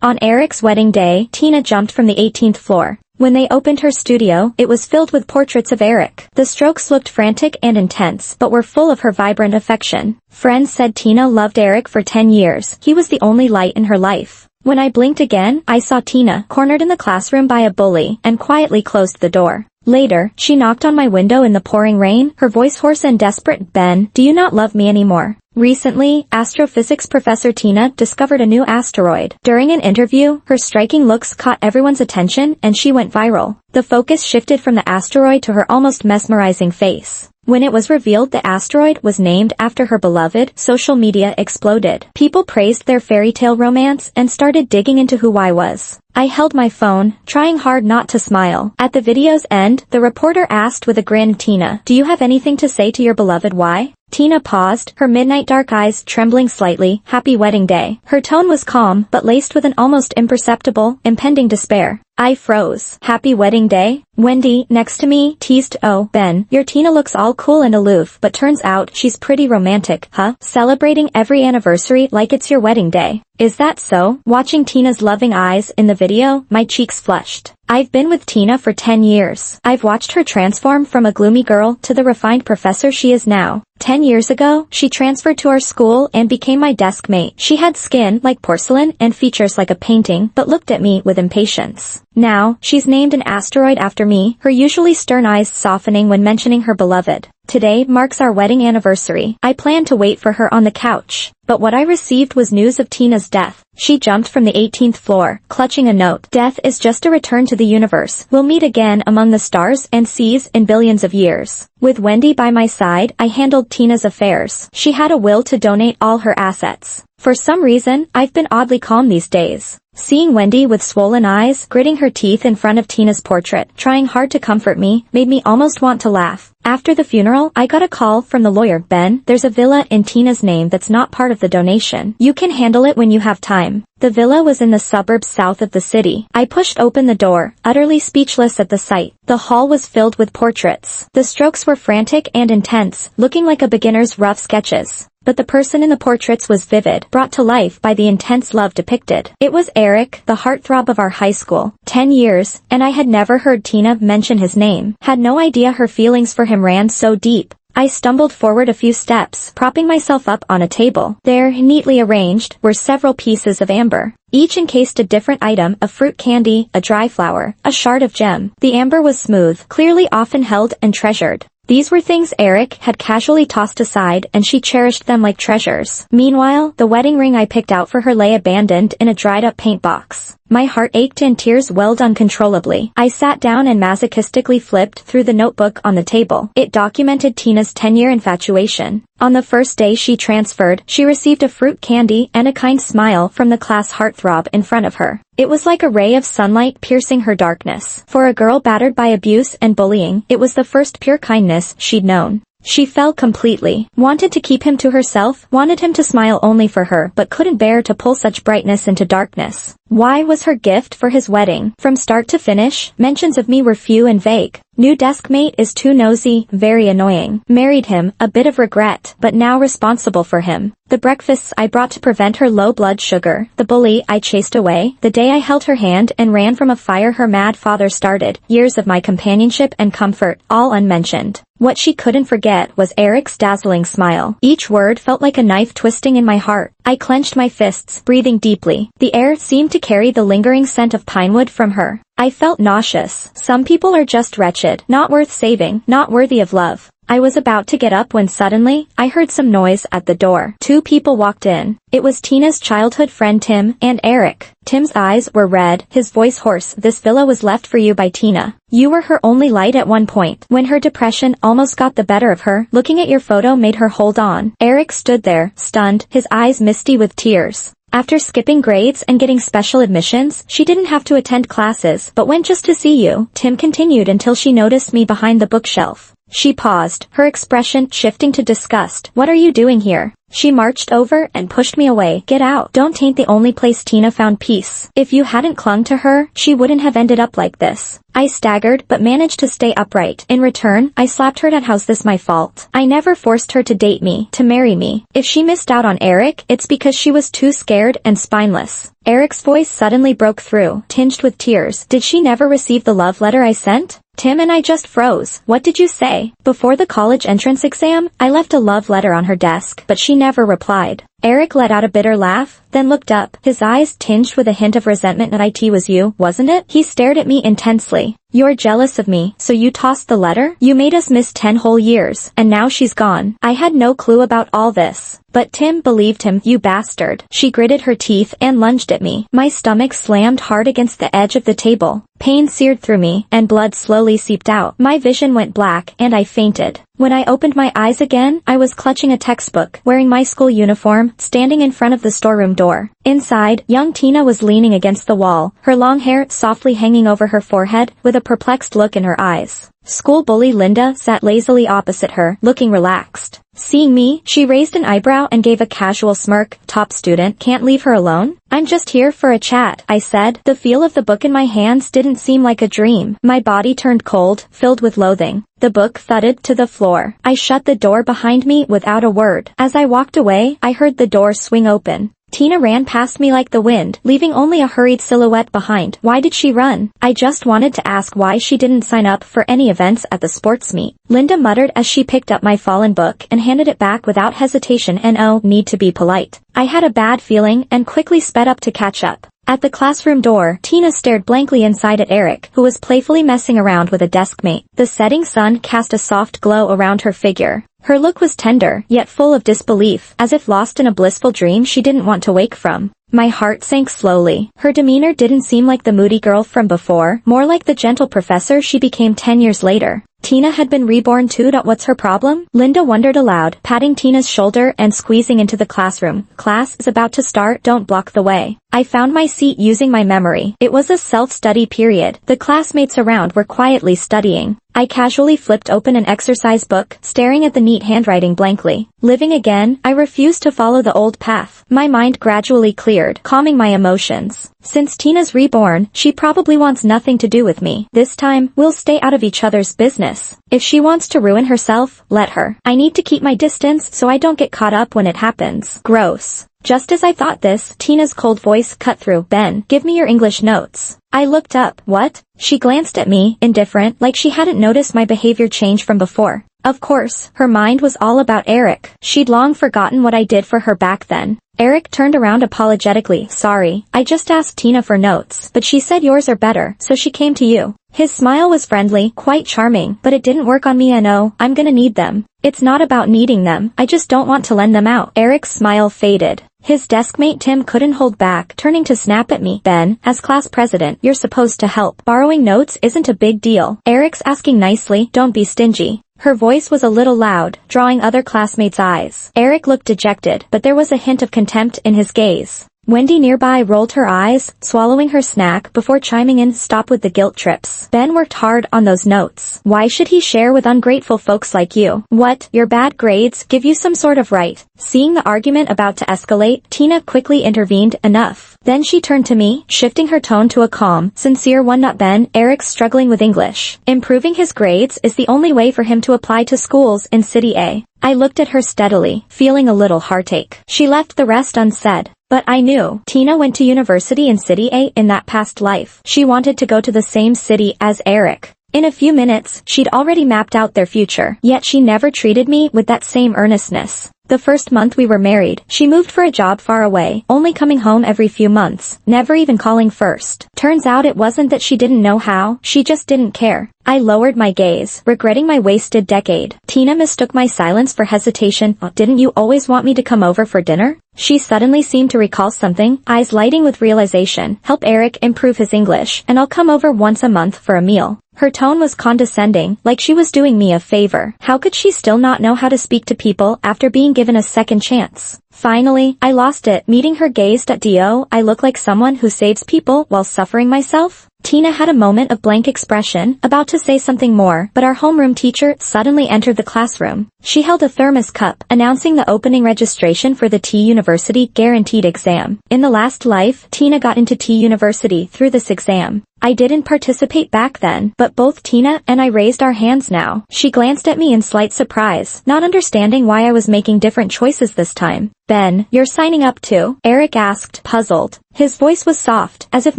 On Eric's wedding day, Tina jumped from the 18th floor. When they opened her studio, it was filled with portraits of Eric. The strokes looked frantic and intense, but were full of her vibrant affection. Friends said Tina loved Eric for 10 years. He was the only light in her life. When I blinked again, I saw Tina, cornered in the classroom by a bully, and quietly closed the door. Later, she knocked on my window in the pouring rain, her voice hoarse and desperate. "Ben, do you not love me anymore?" Recently, astrophysics professor Tina discovered a new asteroid. During an interview, her striking looks caught everyone's attention and she went viral. The focus shifted from the asteroid to her almost mesmerizing face. When it was revealed the asteroid was named after her beloved, social media exploded. People praised their fairy tale romance and started digging into who I was. I held my phone, trying hard not to smile. At the video's end, the reporter asked with a grin, "Tina, do you have anything to say to your beloved why?" Tina paused, her midnight dark eyes trembling slightly. "Happy wedding day." Her tone was calm, but laced with an almost imperceptible, impending despair. I froze. "Happy wedding day?" Wendy, next to me, teased, "Oh, Ben, your Tina looks all cool and aloof, but turns out she's pretty romantic, huh? Celebrating every anniversary like it's your wedding day." Is that so? Watching Tina's loving eyes in the video, my cheeks flushed. I've been with Tina for 10 years. I've watched her transform from a gloomy girl to the refined professor she is now. 10 years ago, she transferred to our school and became my desk mate. She had skin like porcelain and features like a painting, but looked at me with impatience. Now, she's named an asteroid after me, her usually stern eyes softening when mentioning her beloved. Today marks our wedding anniversary. I planned to wait for her on the couch, but what I received was news of Tina's death. She jumped from the 18th floor, clutching a note. "Death is just a return to the universe. We'll meet again among the stars and seas in billions of years." With Wendy by my side, I handled Tina's affairs. She had a will to donate all her assets. For some reason, I've been oddly calm these days. Seeing Wendy with swollen eyes, gritting her teeth in front of Tina's portrait, trying hard to comfort me, made me almost want to laugh. After the funeral, I got a call from the lawyer. "Ben, there's a villa in Tina's name that's not part of the donation. You can handle it when you have time." The villa was in the suburbs south of the city. I pushed open the door, utterly speechless at the sight. The hall was filled with portraits. The strokes were frantic and intense, looking like a beginner's rough sketches. But the person in the portraits was vivid, brought to life by the intense love depicted. It was Eric, the heartthrob of our high school. 10 years, and I had never heard Tina mention his name. Had no idea her feelings for him ran so deep. I stumbled forward a few steps, propping myself up on a table. There, neatly arranged, were several pieces of amber. Each encased a different item, a fruit candy, a dry flower, a shard of gem. The amber was smooth, clearly often held and treasured. These were things Eric had casually tossed aside, and she cherished them like treasures. Meanwhile, the wedding ring I picked out for her lay abandoned in a dried-up paint box. My heart ached and tears welled uncontrollably. I sat down and masochistically flipped through the notebook on the table. It documented Tina's 10-year infatuation. On the first day she transferred, she received a fruit candy and a kind smile from the class heartthrob in front of her. It was like a ray of sunlight piercing her darkness. For a girl battered by abuse and bullying, it was the first pure kindness she'd known. She fell completely, wanted to keep him to herself, wanted him to smile only for her, but couldn't bear to pull such brightness into darkness. Why was her gift for his wedding? From start to finish, mentions of me were few and vague. New desk mate is too nosy, very annoying. Married him, a bit of regret, but now responsible for him. The breakfasts I brought to prevent her low blood sugar. The bully I chased away. The day I held her hand and ran from a fire her mad father started. Years of my companionship and comfort, all unmentioned. What she couldn't forget was Eric's dazzling smile. Each word felt like a knife twisting in my heart. I clenched my fists, breathing deeply. The air seemed to carry the lingering scent of pinewood from her. I felt nauseous. Some people are just wretched, not worth saving, not worthy of love. I was about to get up when suddenly, I heard some noise at the door. Two people walked in. It was Tina's childhood friend Tim, and Eric. Tim's eyes were red, his voice hoarse. "This villa was left for you by Tina. You were her only light at one point. When her depression almost got the better of her, looking at your photo made her hold on." Eric stood there, stunned, his eyes misty with tears. After skipping grades and getting special admissions, she didn't have to attend classes, but went just to see you. Tim continued until she noticed me behind the bookshelf. She paused, her expression shifting to disgust. "What are you doing here?" She marched over and pushed me away. "Get out. Don't taint the only place Tina found peace. If you hadn't clung to her, she wouldn't have ended up like this." I staggered but managed to stay upright. In return, I slapped her. How's this my fault? I never forced her to date me, to marry me. If she missed out on Eric, it's because she was too scared and spineless. Eric's voice suddenly broke through, tinged with tears. Did she never receive the love letter I sent? Tim and I just froze. What did you say? Before the college entrance exam, I left a love letter on her desk, but she never replied. Eric let out a bitter laugh, then looked up, his eyes tinged with a hint of resentment. It was you, wasn't it? He stared at me intensely. You're jealous of me, so you tossed the letter? You made us miss 10 whole years, and now she's gone. I had no clue about all this. But Tim believed him, you bastard. She gritted her teeth and lunged at me. My stomach slammed hard against the edge of the table. Pain seared through me, and blood slowly seeped out. My vision went black, and I fainted. When I opened my eyes again, I was clutching a textbook, wearing my school uniform, standing in front of the storeroom door. Inside, young Tina was leaning against the wall, her long hair softly hanging over her forehead, with a perplexed look in her eyes. School bully Linda sat lazily opposite her, looking relaxed. Seeing me, she raised an eyebrow and gave a casual smirk. Top student, can't leave her alone? I'm just here for a chat, I said. The feel of the book in my hands didn't seem like a dream. My body turned cold, filled with loathing. The book thudded to the floor. I shut the door behind me without a word. As I walked away, I heard the door swing open. Tina ran past me like the wind, leaving only a hurried silhouette behind. Why did she run? I just wanted to ask why she didn't sign up for any events at the sports meet. Linda muttered as she picked up my fallen book and handed it back without hesitation. No need to be polite. I had a bad feeling and quickly sped up to catch up. At the classroom door, Tina stared blankly inside at Eric, who was playfully messing around with a deskmate. The setting sun cast a soft glow around her figure. Her look was tender, yet full of disbelief, as if lost in a blissful dream she didn't want to wake from. My heart sank slowly. Her demeanor didn't seem like the moody girl from before, more like the gentle professor she became 10 years later. Tina had been reborn too. What's her problem? Linda wondered aloud, patting Tina's shoulder and squeezing into the classroom. Class is about to start, don't block the way. I found my seat using my memory. It was a self-study period. The classmates around were quietly studying. I casually flipped open an exercise book, staring at the neat handwriting blankly. Living again, I refused to follow the old path. My mind gradually cleared, calming my emotions. Since Tina's reborn, she probably wants nothing to do with me. This time, we'll stay out of each other's business. If she wants to ruin herself, let her. I need to keep my distance so I don't get caught up when it happens. Gross. Just as I thought this, Tina's cold voice cut through. Ben, give me your English notes. I looked up. What? She glanced at me, indifferent, like she hadn't noticed my behavior change from before. Of course, her mind was all about Eric. She'd long forgotten what I did for her back then. Eric turned around apologetically. Sorry, I just asked Tina for notes, but she said yours are better, so she came to you. His smile was friendly, quite charming, but it didn't work on me. No, I'm gonna need them. It's not about needing them, I just don't want to lend them out. Eric's smile faded. His deskmate Tim couldn't hold back, turning to snap at me. Ben, as class president, you're supposed to help. Borrowing notes isn't a big deal. Eric's asking nicely, don't be stingy. Her voice was a little loud, drawing other classmates' eyes. Eric looked dejected, but there was a hint of contempt in his gaze. Wendy nearby rolled her eyes, swallowing her snack before chiming in. Stop with the guilt trips. Ben worked hard on those notes. Why should he share with ungrateful folks like you? What, your bad grades give you some sort of right? Seeing the argument about to escalate, Tina quickly intervened. Enough. Then she turned to me, shifting her tone to a calm, sincere one. Not Ben, Eric's struggling with English. Improving his grades is the only way for him to apply to schools in City A. I looked at her steadily, feeling a little heartache. She left the rest unsaid. But I knew. Tina went to university in City A in that past life. She wanted to go to the same city as Eric. In a few minutes, she'd already mapped out their future. Yet she never treated me with that same earnestness. The first month we were married, she moved for a job far away, only coming home every few months, never even calling first. Turns out it wasn't that she didn't know how, she just didn't care. I lowered my gaze, regretting my wasted decade. Tina mistook my silence for hesitation. Didn't you always want me to come over for dinner? She suddenly seemed to recall something, eyes lighting with realization. Help Eric improve his English, and I'll come over once a month for a meal. Her tone was condescending, like she was doing me a favor. How could she still not know how to speak to people after being given a second chance? Finally, I lost it, meeting her gaze. Do I look like someone who saves people while suffering myself? Tina had a moment of blank expression, about to say something more, but our homeroom teacher suddenly entered the classroom. She held a thermos cup, announcing the opening registration for the T University Guaranteed exam. In the last life, Tina got into T University through this exam. I didn't participate back then, but both Tina and I raised our hands now. She glanced at me in slight surprise, not understanding why I was making different choices this time. Ben, you're signing up too? Eric asked, puzzled. His voice was soft, as if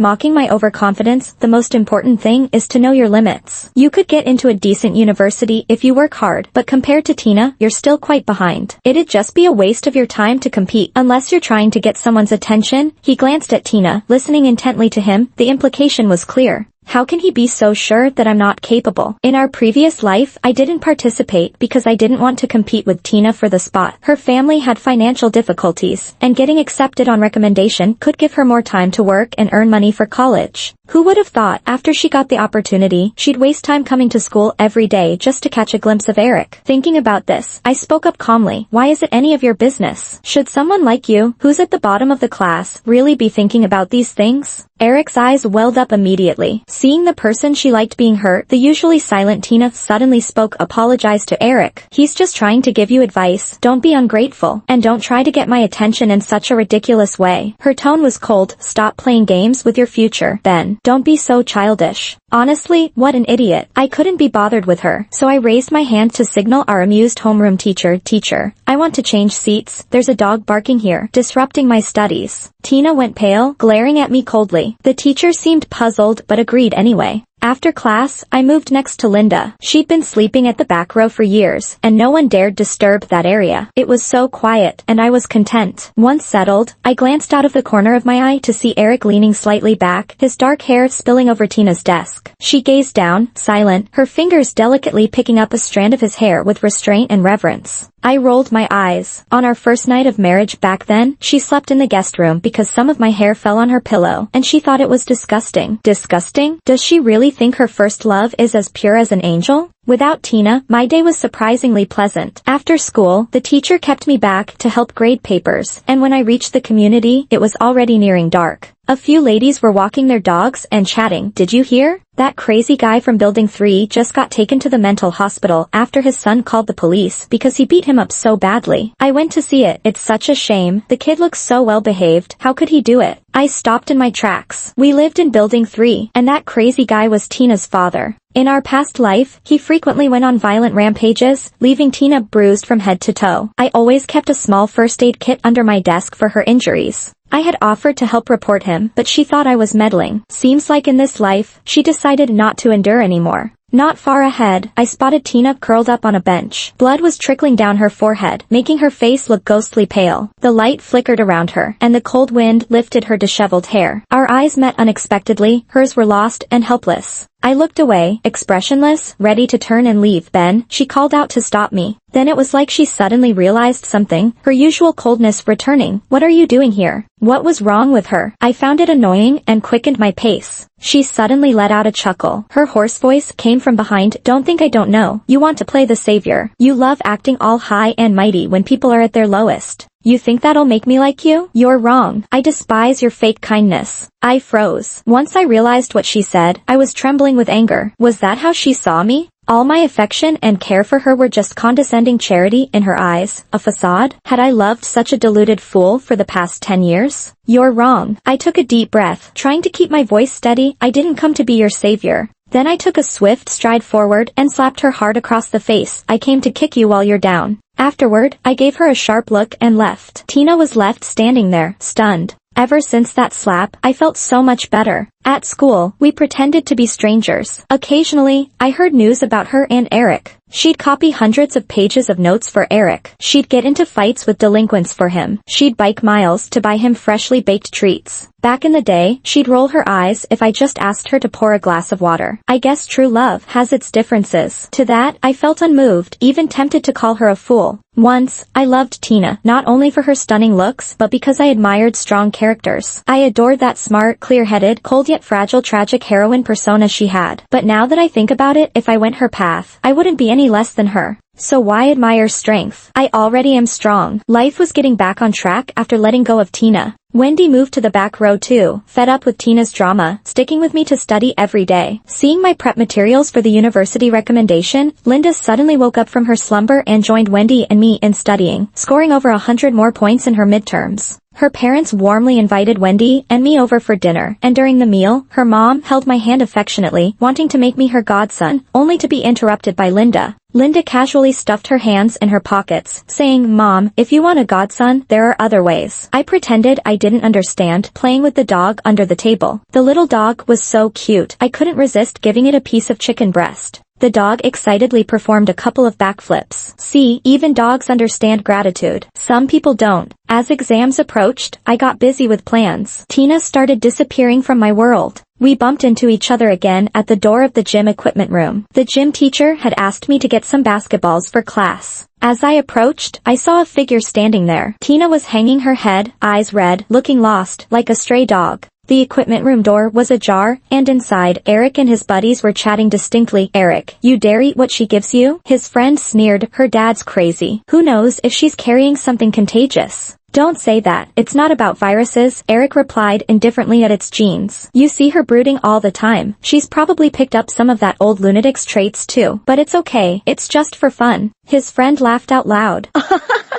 mocking my overconfidence. The most important thing is to know your limits. You could get into a decent university if you work hard, but compared to Tina, you're still quite behind. It'd just be a waste of your time to compete, unless you're trying to get someone's attention. He glanced at Tina, listening intently to him. The implication was clear. How can he be so sure that I'm not capable? In our previous life, I didn't participate because I didn't want to compete with Tina for the spot. Her family had financial difficulties, and getting accepted on recommendation could give her more time to work and earn money for college. Who would have thought, after she got the opportunity, she'd waste time coming to school every day just to catch a glimpse of Eric? Thinking about this, I spoke up calmly. Why is it any of your business? Should someone like you, who's at the bottom of the class, really be thinking about these things? Eric's eyes welled up immediately. Seeing the person she liked being hurt, the usually silent Tina suddenly spoke. Apologize to Eric. He's just trying to give you advice. Don't be ungrateful, and don't try to get my attention in such a ridiculous way. Her tone was cold. Stop playing games with your future, Ben. Don't be so childish. Honestly, what an idiot. I couldn't be bothered with her, so I raised my hand to signal our amused homeroom teacher. Teacher, I want to change seats. There's a dog barking here, disrupting my studies. Tina went pale, glaring at me coldly. The teacher seemed puzzled but agreed anyway. After class, I moved next to Linda. She'd been sleeping at the back row for years, and no one dared disturb that area. It was so quiet, and I was content. Once settled, I glanced out of the corner of my eye to see Eric leaning slightly back, his dark hair spilling over Tina's desk. She gazed down, silent, her fingers delicately picking up a strand of his hair with restraint and reverence. I rolled my eyes. On our first night of marriage back then, she slept in the guest room because some of my hair fell on her pillow, and she thought it was disgusting. Disgusting? Does she really think her first love is as pure as an angel? Without Tina, my day was surprisingly pleasant. After school, the teacher kept me back to help grade papers, and when I reached the community, it was already nearing dark. A few ladies were walking their dogs and chatting. Did you hear? That crazy guy from Building 3 just got taken to the mental hospital after his son called the police because he beat him up so badly. I went to see it. It's such a shame. The kid looks so well behaved. How could he do it? I stopped in my tracks. We lived in Building 3, and that crazy guy was Tina's father. In our past life, he frequently went on violent rampages, leaving Tina bruised from head to toe. I always kept a small first aid kit under my desk for her injuries. I had offered to help report him, but she thought I was meddling. Seems like in this life, she decided not to endure anymore. Not far ahead, I spotted Tina curled up on a bench. Blood was trickling down her forehead, making her face look ghostly pale. The light flickered around her, and the cold wind lifted her disheveled hair. Our eyes met unexpectedly. Hers were lost and helpless. I looked away, expressionless, ready to turn and leave. Ben, she called out to stop me. Then it was like she suddenly realized something, her usual coldness returning. What are you doing here? What was wrong with her? I found it annoying and quickened my pace. She suddenly let out a chuckle. Her hoarse voice came from behind. Don't think I don't know. You want to play the savior. You love acting all high and mighty when people are at their lowest. You think that'll make me like you? You're wrong. I despise your fake kindness. I froze. Once I realized what she said, I was trembling with anger. Was that how she saw me? All my affection and care for her were just condescending charity in her eyes, a facade? Had I loved such a deluded fool for the past 10 years? You're wrong. I took a deep breath, trying to keep my voice steady. I didn't come to be your savior. Then I took a swift stride forward and slapped her hard across the face. I came to kick you while you're down. Afterward, I gave her a sharp look and left. Tina was left standing there, stunned. Ever since that slap, I felt so much better. At school, we pretended to be strangers. Occasionally, I heard news about her and Eric. She'd copy hundreds of pages of notes for Eric. She'd get into fights with delinquents for him. She'd bike miles to buy him freshly baked treats. Back in the day, she'd roll her eyes if I just asked her to pour a glass of water. I guess true love has its differences. To that, I felt unmoved, even tempted to call her a fool. Once, I loved Tina, not only for her stunning looks, but because I admired strong characters. I adored that smart, clear-headed, cold yet fragile tragic heroine persona she had. But now that I think about it, if I went her path, I wouldn't be any any less than her. So why admire strength? I already am strong. Life was getting back on track after letting go of Tina. Wendy moved to the back row too, fed up with Tina's drama, sticking with me to study every day. Seeing my prep materials for the university recommendation, Linda suddenly woke up from her slumber and joined Wendy and me in studying, scoring over 100 more points in her midterms. Her parents warmly invited Wendy and me over for dinner, and during the meal, her mom held my hand affectionately, wanting to make me her godson, only to be interrupted by Linda. Linda casually stuffed her hands in her pockets, saying, "Mom, if you want a godson, there are other ways." I pretended I didn't understand, playing with the dog under the table. The little dog was so cute, I couldn't resist giving it a piece of chicken breast. The dog excitedly performed a couple of backflips. See, even dogs understand gratitude. Some people don't. As exams approached, I got busy with plans. Tina started disappearing from my world. We bumped into each other again at the door of the gym equipment room. The gym teacher had asked me to get some basketballs for class. As I approached, I saw a figure standing there. Tina was hanging her head, eyes red, looking lost, like a stray dog. The equipment room door was ajar, and inside, Eric and his buddies were chatting distinctly. "Eric, you dare eat what she gives you?" His friend sneered, "Her dad's crazy. Who knows if she's carrying something contagious?" "Don't say that. It's not about viruses," Eric replied indifferently at its genes. "You see her brooding all the time. She's probably picked up some of that old lunatic's traits too. But it's okay. It's just for fun." His friend laughed out loud.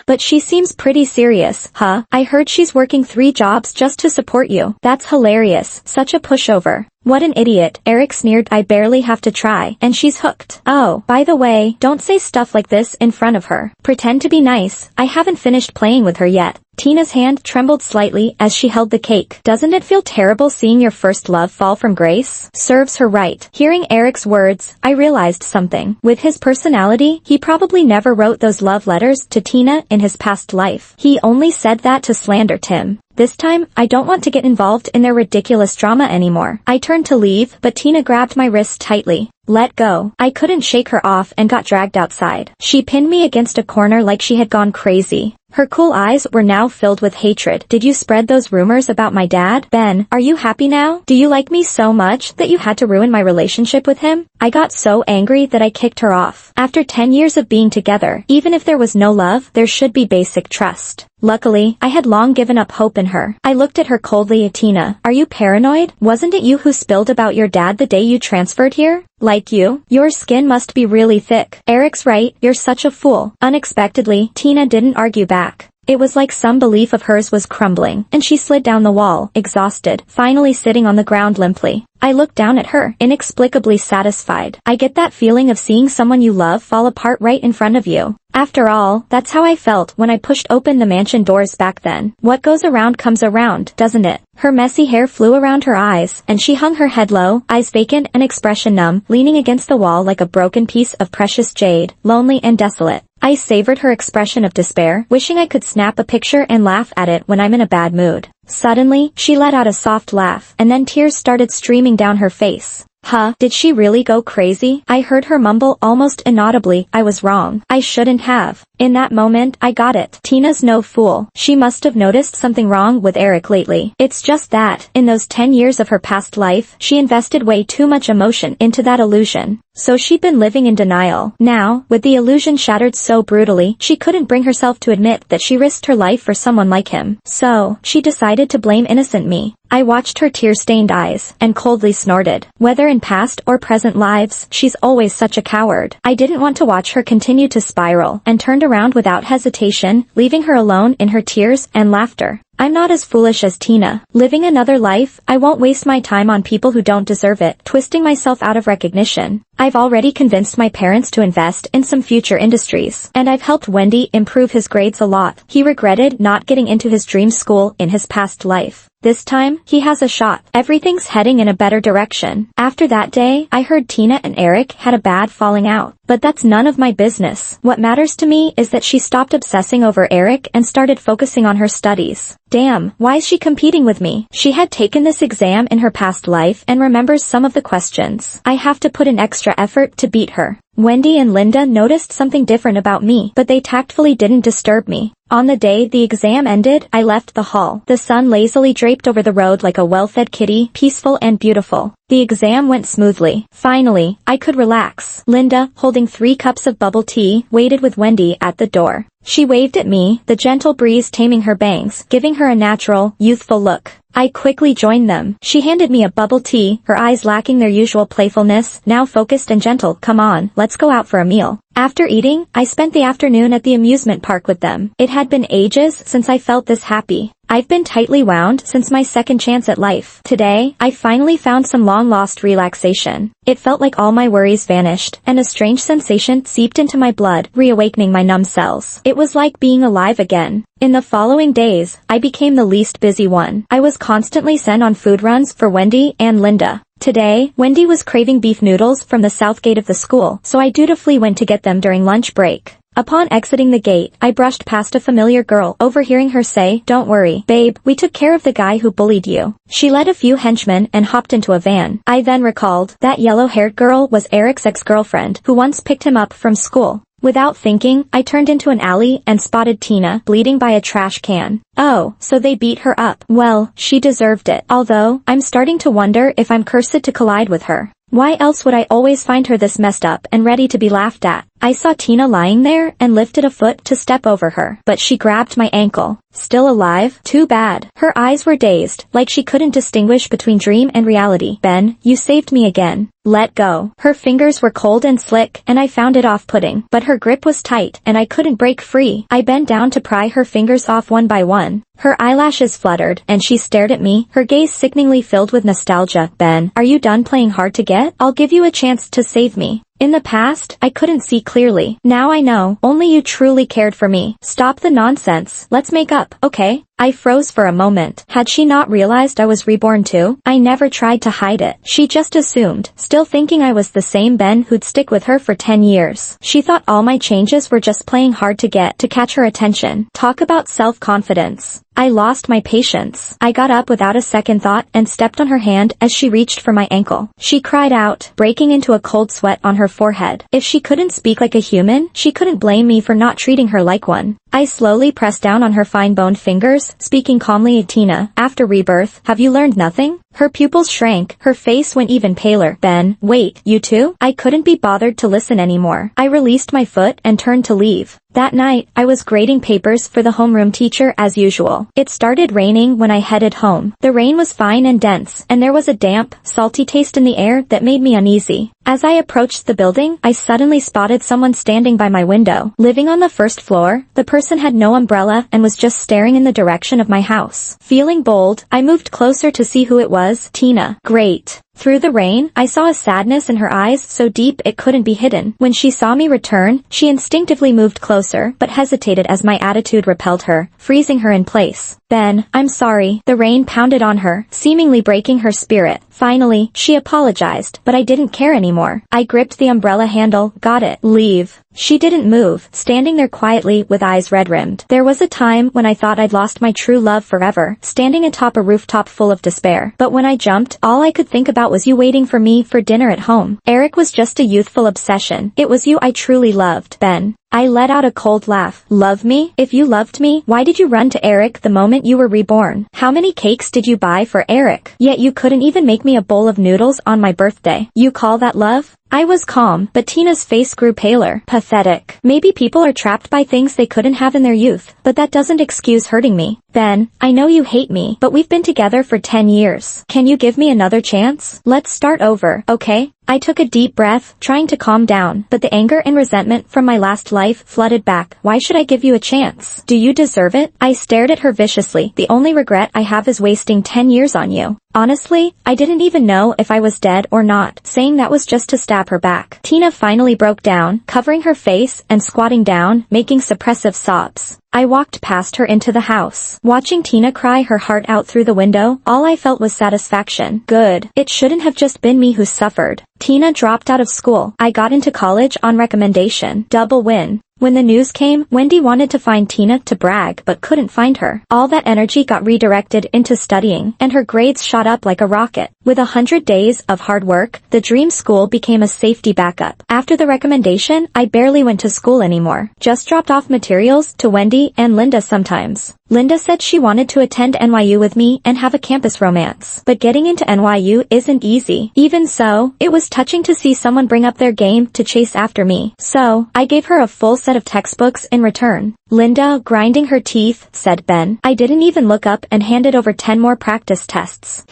"But she seems pretty serious, huh? I heard she's working 3 jobs just to support you." "That's hilarious. Such a pushover." "What an idiot," Eric sneered. "I barely have to try, and she's hooked." "Oh, by the way, don't say stuff like this in front of her. Pretend to be nice. I haven't finished playing with her yet." Tina's hand trembled slightly as she held the cake. "Doesn't it feel terrible seeing your first love fall from grace?" Serves her right. Hearing Eric's words, I realized something. With his personality, he probably never wrote those love letters to Tina in his past life. He only said that to slander Tim. This time, I don't want to get involved in their ridiculous drama anymore. I turned to leave, but Tina grabbed my wrist tightly. "Let go." I couldn't shake her off and got dragged outside. She pinned me against a corner like she had gone crazy. Her cool eyes were now filled with hatred. "Did you spread those rumors about my dad? Ben, are you happy now? Do you like me so much that you had to ruin my relationship with him?" I got so angry that I kicked her off. After 10 years of being together, even if there was no love, there should be basic trust. Luckily, I had long given up hope in her. I looked at her coldly. "Tina, are you paranoid? Wasn't it you who spilled about your dad the day you transferred here? Like you? Your skin must be really thick." "Eric's right, you're such a fool." Unexpectedly, Tina didn't argue back. It was like some belief of hers was crumbling, and she slid down the wall, exhausted, finally sitting on the ground limply. I looked down at her, inexplicably satisfied. I get that feeling of seeing someone you love fall apart right in front of you. After all, that's how I felt when I pushed open the mansion doors back then. What goes around comes around, doesn't it? Her messy hair flew around her eyes, and she hung her head low, eyes vacant and expression numb, leaning against the wall like a broken piece of precious jade, lonely and desolate. I savored her expression of despair, wishing I could snap a picture and laugh at it when I'm in a bad mood. Suddenly, she let out a soft laugh, and then tears started streaming down her face. "Huh, did she really go crazy?" I heard her mumble almost inaudibly. "I was wrong. I shouldn't have." In that moment, I got it. Tina's no fool. She must have noticed something wrong with Eric lately. It's just that, in those 10 years of her past life, she invested way too much emotion into that illusion. So she'd been living in denial. Now, with the illusion shattered so brutally, she couldn't bring herself to admit that she risked her life for someone like him. So, she decided to blame innocent me. I watched her tear-stained eyes, and coldly snorted. Whether in past or present lives, she's always such a coward. I didn't want to watch her continue to spiral, and turned around without hesitation, leaving her alone in her tears and laughter. I'm not as foolish as Tina. Living another life, I won't waste my time on people who don't deserve it, twisting myself out of recognition. I've already convinced my parents to invest in some future industries, and I've helped Wendy improve his grades a lot. He regretted not getting into his dream school in his past life. This time, he has a shot. Everything's heading in a better direction. After that day, I heard Tina and Eric had a bad falling out. But that's none of my business. What matters to me is that she stopped obsessing over Eric and started focusing on her studies. Damn, why is she competing with me? She had taken this exam in her past life and remembers some of the questions. I have to put in extra effort to beat her. Wendy and Linda noticed something different about me, but they tactfully didn't disturb me. On the day the exam ended, I left the hall. The sun lazily draped over the road like a well-fed kitty, peaceful and beautiful. The exam went smoothly. Finally, I could relax. Linda, holding 3 cups of bubble tea, waited with Wendy at the door. She waved at me, the gentle breeze taming her bangs, giving her a natural, youthful look. I quickly joined them. She handed me a bubble tea, her eyes lacking their usual playfulness, now focused and gentle. Come on, let's go out for a meal. After eating, I spent the afternoon at the amusement park with them. It had been ages since I felt this happy. I've been tightly wound since my second chance at life. Today, I finally found some long-lost relaxation. It felt like all my worries vanished, and a strange sensation seeped into my blood, reawakening my numb cells. It was like being alive again. In the following days, I became the least busy one. I was constantly sent on food runs for Wendy and Linda. Today, Wendy was craving beef noodles from the south gate of the school, so I dutifully went to get them during lunch break. Upon exiting the gate, I brushed past a familiar girl, overhearing her say, "Don't worry, babe, we took care of the guy who bullied you." She led a few henchmen and hopped into a van. I then recalled, that yellow-haired girl was Eric's ex-girlfriend, who once picked him up from school. Without thinking, I turned into an alley and spotted Tina, bleeding by a trash can. Oh, so they beat her up. Well, she deserved it. Although, I'm starting to wonder if I'm cursed to collide with her. Why else would I always find her this messed up and ready to be laughed at? I saw Tina lying there and lifted a foot to step over her, but she grabbed my ankle. Still alive? Too bad. Her eyes were dazed, like she couldn't distinguish between dream and reality. Ben, you saved me again. Let go. Her fingers were cold and slick, and I found it off-putting, but her grip was tight, and I couldn't break free. I bent down to pry her fingers off one by one. Her eyelashes fluttered, and she stared at me, her gaze sickeningly filled with nostalgia. Ben, are you done playing hard to get? I'll give you a chance to save me. In the past, I couldn't see clearly. Now I know. Only you truly cared for me. Stop the nonsense. Let's make up, okay? I froze for a moment. Had she not realized I was reborn too? I never tried to hide it. She just assumed, still thinking I was the same Ben who'd stick with her for 10 years. She thought all my changes were just playing hard to get to catch her attention. Talk about self-confidence. I lost my patience. I got up without a second thought and stepped on her hand as she reached for my ankle. She cried out, breaking into a cold sweat on her forehead. If she couldn't speak like a human, she couldn't blame me for not treating her like one. I slowly pressed down on her fine-boned fingers, speaking calmly. Tina, after rebirth, have you learned nothing? Her pupils shrank, her face went even paler. Ben, wait, you too? I couldn't be bothered to listen anymore. I released my foot and turned to leave. That night, I was grading papers for the homeroom teacher as usual. It started raining when I headed home. The rain was fine and dense, and there was a damp, salty taste in the air that made me uneasy. As I approached the building, I suddenly spotted someone standing by my window. Living on the first floor, the person had no umbrella and was just staring in the direction of my house. Feeling bold, I moved closer to see who it was. Tina. Great. Through the rain, I saw a sadness in her eyes so deep it couldn't be hidden. When she saw me return, she instinctively moved closer, but hesitated as my attitude repelled her, freezing her in place. Ben, I'm sorry. The rain pounded on her, seemingly breaking her spirit. Finally, she apologized, but I didn't care anymore. I gripped the umbrella handle. Got it. Leave. She didn't move, standing there quietly with eyes red-rimmed. There was a time when I thought I'd lost my true love forever, standing atop a rooftop full of despair. But when I jumped, all I could think about was you waiting for me for dinner at home. Eric was just a youthful obsession. It was you I truly loved, Ben. I let out a cold laugh. Love me? If you loved me, why did you run to Eric the moment you were reborn? How many cakes did you buy for Eric? Yet you couldn't even make me a bowl of noodles on my birthday. You call that love? I was calm, but Tina's face grew paler. Pathetic. Maybe people are trapped by things they couldn't have in their youth, but that doesn't excuse hurting me. Ben, I know you hate me, but we've been together for 10 years. Can you give me another chance? Let's start over, okay? I took a deep breath, trying to calm down, but the anger and resentment from my last life flooded back. Why should I give you a chance? Do you deserve it? I stared at her viciously. The only regret I have is wasting 10 years on you. Honestly, I didn't even know if I was dead or not, saying that was just to stab her back. Tina finally broke down, covering her face and squatting down, making suppressive sobs. I walked past her into the house. Watching Tina cry her heart out through the window, all I felt was satisfaction. Good. It shouldn't have just been me who suffered. Tina dropped out of school. I got into college on recommendation. Double win. When the news came, Wendy wanted to find Tina to brag but couldn't find her. All that energy got redirected into studying, and her grades shot up like a rocket. With 100 days of hard work, the dream school became a safety backup. After the recommendation, I barely went to school anymore. Just dropped off materials to Wendy and Linda sometimes. Linda said she wanted to attend NYU with me and have a campus romance. But getting into NYU isn't easy. Even so, it was touching to see someone bring up their game to chase after me. So, I gave her a full set of textbooks in return. Linda, grinding her teeth, said Ben. I didn't even look up and handed over 10 more practice tests.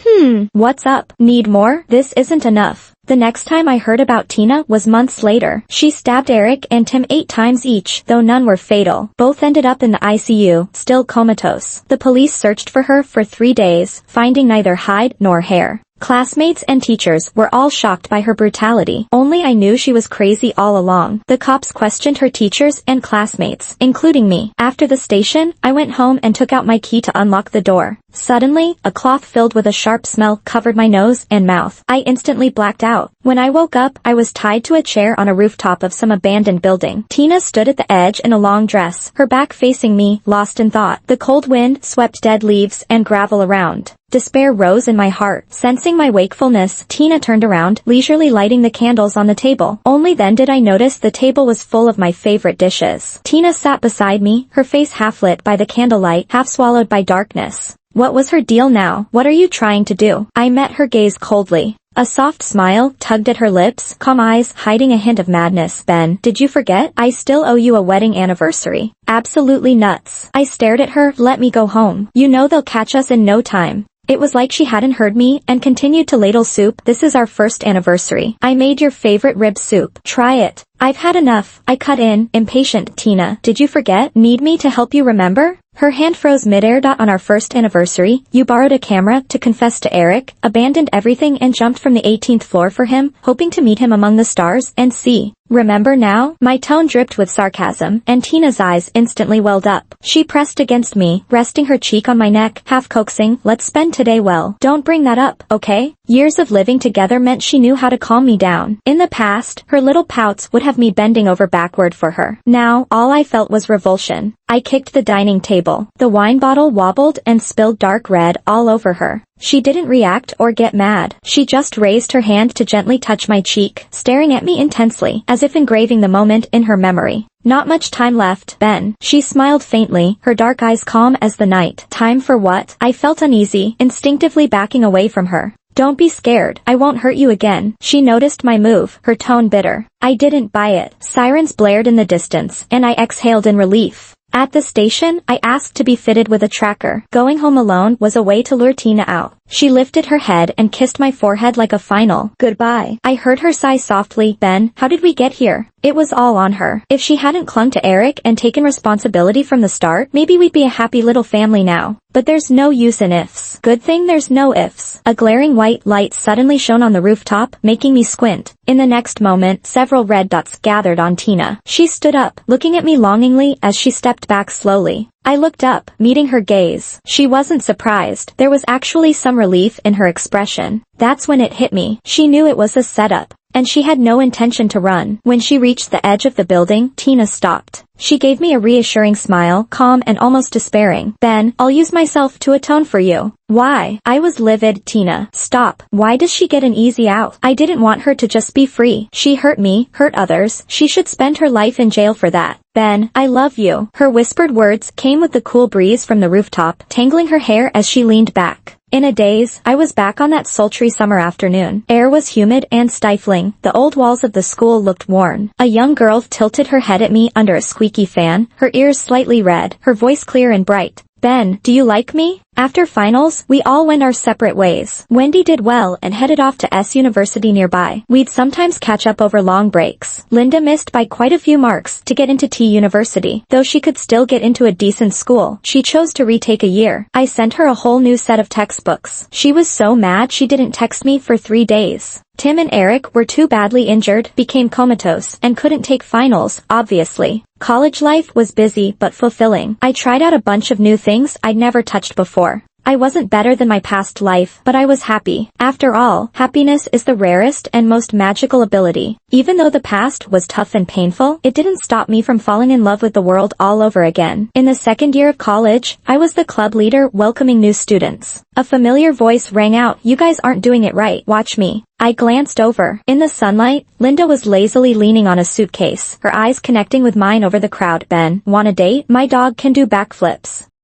What's up? Need more? This isn't enough. The next time I heard about Tina was months later. She stabbed Eric and Tim 8 times each, though none were fatal. Both ended up in the ICU, still comatose. The police searched for her for 3 days, finding neither hide nor hair. Classmates and teachers were all shocked by her brutality. Only I knew she was crazy all along. The cops questioned her teachers and classmates, including me. After the station, I went home and took out my key to unlock the door. Suddenly, a cloth filled with a sharp smell covered my nose and mouth. I instantly blacked out. When I woke up, I was tied to a chair on a rooftop of some abandoned building. Tina stood at the edge in a long dress, her back facing me, lost in thought. The cold wind swept dead leaves and gravel around. Despair rose in my heart. Sensing my wakefulness, Tina turned around, leisurely lighting the candles on the table. Only then did I notice the table was full of my favorite dishes. Tina sat beside me, her face half lit by the candlelight, half swallowed by darkness. What was her deal now? What are you trying to do? I met her gaze coldly. A soft smile tugged at her lips, calm eyes hiding a hint of madness. Ben, did you forget? I still owe you a wedding anniversary. Absolutely nuts. I stared at her. Let me go home. You know they'll catch us in no time. It was like she hadn't heard me and continued to ladle soup. This is our first anniversary. I made your favorite rib soup. Try it. I've had enough. I cut in, impatient. Tina, did you forget? Need me to help you remember? Her hand froze midair. On our first anniversary, you borrowed a camera to confess to Eric, abandoned everything and jumped from the 18th floor for him, hoping to meet him among the stars and see. Remember now? My tone dripped with sarcasm, and Tina's eyes instantly welled up. She pressed against me, resting her cheek on my neck, half coaxing. Let's spend today well. Don't bring that up, okay? Years of living together meant she knew how to calm me down. In the past, her little pouts would have me bending over backward for her. Now, all I felt was revulsion. I kicked the dining table. The wine bottle wobbled and spilled dark red all over her. She didn't react or get mad. She just raised her hand to gently touch my cheek, staring at me intensely, as if engraving the moment in her memory. Not much time left, Ben. She smiled faintly, her dark eyes calm as the night. Time for what? I felt uneasy, instinctively backing away from her. Don't be scared. I won't hurt you again. She noticed my move, her tone bitter. I didn't buy it. Sirens blared in the distance, and I exhaled in relief. At the station, I asked to be fitted with a tracker. Going home alone was a way to lure Tina out. She lifted her head and kissed my forehead like a final goodbye. I heard her sigh softly. Ben, how did we get here? It was all on her. If she hadn't clung to Eric and taken responsibility from the start, maybe we'd be a happy little family now. But there's no use in ifs. Good thing there's no ifs. A glaring white light suddenly shone on the rooftop, making me squint. In the next moment, several red dots gathered on Tina. She stood up, looking at me longingly as she stepped back slowly. I looked up, meeting her gaze. She wasn't surprised. There was actually some relief in her expression. That's when it hit me. She knew it was a setup. And she had no intention to run. When she reached the edge of the building, Tina stopped. She gave me a reassuring smile, calm and almost despairing. Ben, I'll use myself to atone for you. Why? I was livid. Tina, stop. Why does she get an easy out? I didn't want her to just be free. She hurt me, hurt others. She should spend her life in jail for that. Ben, I love you. Her whispered words came with the cool breeze from the rooftop, tangling her hair as she leaned back. In a daze, I was back on that sultry summer afternoon. Air was humid and stifling. The old walls of the school looked worn. A young girl tilted her head at me under a squeaky fan, her ears slightly red, her voice clear and bright. Ben, do you like me? After finals, we all went our separate ways. Wendy did well and headed off to S University nearby. We'd sometimes catch up over long breaks. Linda missed by quite a few marks to get into T University. Though she could still get into a decent school, she chose to retake a year. I sent her a whole new set of textbooks. She was so mad she didn't text me for 3 days. Tim and Eric were too badly injured, became comatose, and couldn't take finals, obviously. College life was busy but fulfilling. I tried out a bunch of new things I'd never touched before. I wasn't better than my past life, but I was happy. After all, happiness is the rarest and most magical ability. Even though the past was tough and painful, it didn't stop me from falling in love with the world all over again. In the second year of college, I was the club leader welcoming new students. A familiar voice rang out, "You guys aren't doing it right, watch me." I glanced over. In the sunlight, Linda was lazily leaning on a suitcase, her eyes connecting with mine over the crowd. "Ben, want a date? My dog can do backflips."